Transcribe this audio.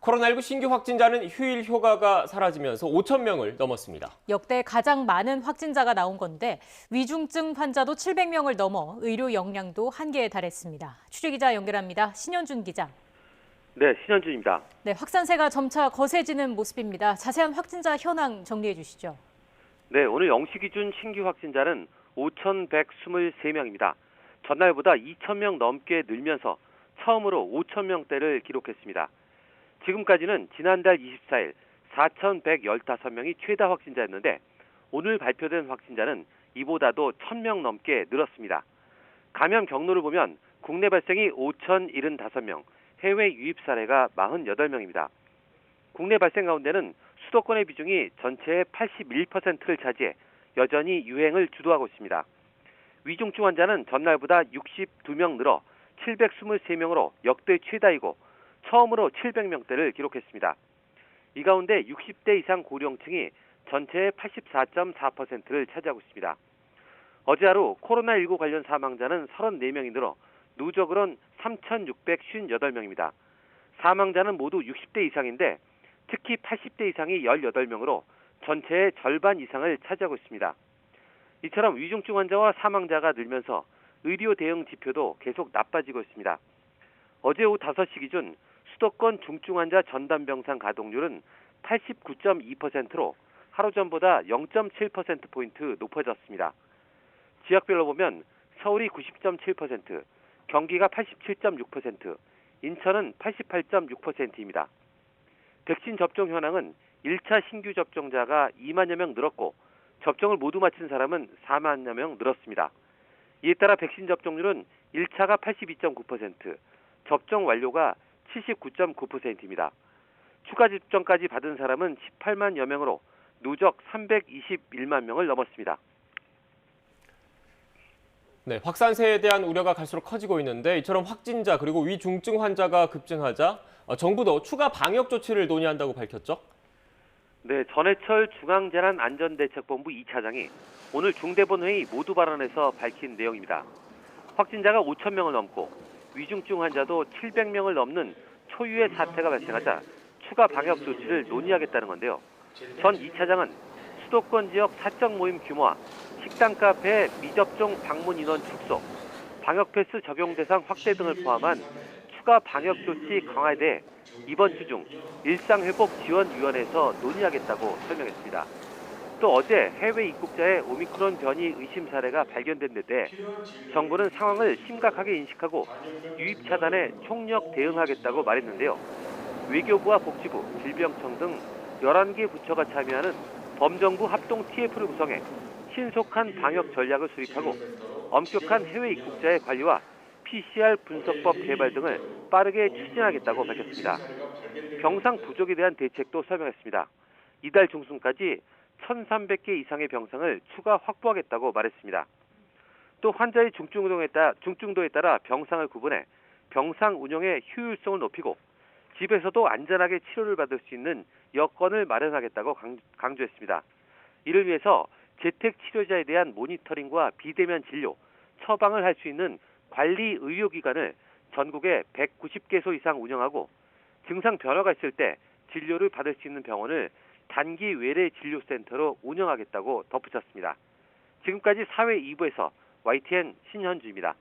코로나19 신규 확진자는 휴일 효과가 사라지면서 5천 명을 넘었습니다. 역대 가장 많은 확진자가 나온 건데 위중증 환자도 700명을 넘어 의료 역량도 한계에 달했습니다. 취재기자 연결합니다. 신현준 기자. 네, 신현준입니다. 네, 확산세가 점차 거세지는 모습입니다. 자세한 확진자 현황 정리해 주시죠. 네, 오늘 0시 기준 신규 확진자는 5,123명입니다. 전날보다 2,000명 넘게 늘면서 처음으로 5,000명대를 기록했습니다. 지금까지는 지난달 24일 4,115명이 최다 확진자였는데 오늘 발표된 확진자는 이보다도 1,000명 넘게 늘었습니다. 감염 경로를 보면 국내 발생이 5,075명, 해외 유입 사례가 48명입니다. 국내 발생 가운데는 수도권의 비중이 전체의 81%를 차지해 여전히 유행을 주도하고 있습니다. 위중증 환자는 전날보다 62명 늘어 723명으로 역대 최다이고 처음으로 700명대를 기록했습니다. 이 가운데 60대 이상 고령층이 전체의 84.4%를 차지하고 있습니다. 어제 하루 코로나19 관련 사망자는 34명이 늘어 누적으론 3,658명입니다. 사망자는 모두 60대 이상인데 특히 80대 이상이 18명으로 전체의 절반 이상을 차지하고 있습니다. 이처럼 위중증 환자와 사망자가 늘면서 의료 대응 지표도 계속 나빠지고 있습니다. 어제 오후 5시 기준 수도권 중증 환자 전담병상 가동률은 89.2%로 하루 전보다 0.7%포인트 높아졌습니다. 지역별로 보면 서울이 90.7%, 경기가 87.6%, 인천은 88.6%입니다. 백신 접종 현황은 1차 신규 접종자가 2만여 명 늘었고 접종을 모두 마친 사람은 4만여 명 늘었습니다. 이에 따라 백신 접종률은 1차가 82.9%, 접종 완료가 79.9%입니다. 추가 접종까지 받은 사람은 18만여 명으로 누적 321만 명을 넘었습니다. 네, 확산세에 대한 우려가 갈수록 커지고 있는데 이처럼 확진자 그리고 위중증 환자가 급증하자 정부도 추가 방역 조치를 논의한다고 밝혔죠? 네, 전해철 중앙재난안전대책본부 2차장이 오늘 중대본회의 모두 발언에서 밝힌 내용입니다. 확진자가 5천 명을 넘고 위중증 환자도 700명을 넘는 초유의 사태가 발생하자 추가 방역 조치를 논의하겠다는 건데요. 전 2차장은 수도권 지역 사적 모임 규모와 식당, 카페, 미접종 방문 인원 축소, 방역 패스 적용 대상 확대 등을 포함한 추가 방역 조치 강화에 대해 이번 주 중 일상회복지원위원회에서 논의하겠다고 설명했습니다. 또 어제 해외 입국자의 오미크론 변이 의심 사례가 발견된 데 대해 정부는 상황을 심각하게 인식하고 유입 차단에 총력 대응하겠다고 말했는데요. 외교부와 복지부, 질병청 등 11개 부처가 참여하는 범정부 합동 TF를 구성해 신속한 방역 전략을 수립하고 엄격한 해외 입국자의 관리와 PCR 분석법 개발 등을 빠르게 추진하겠다고 밝혔습니다. 병상 부족에 대한 대책도 설명했습니다. 이달 중순까지 1,300개 이상의 병상을 추가 확보하겠다고 말했습니다. 또 환자의 중증도에 따라 병상을 구분해 병상 운영의 효율성을 높이고 집에서도 안전하게 치료를 받을 수 있는 여건을 마련하겠다고 강조했습니다. 이를 위해서 재택 치료자에 대한 모니터링과 비대면 진료, 처방을 할 수 있는 관리 의료기관을 전국에 190개소 이상 운영하고 증상 변화가 있을 때 진료를 받을 수 있는 병원을 단기 외래 진료센터로 운영하겠다고 덧붙였습니다. 지금까지 사회 2부에서 YTN 신현주입니다.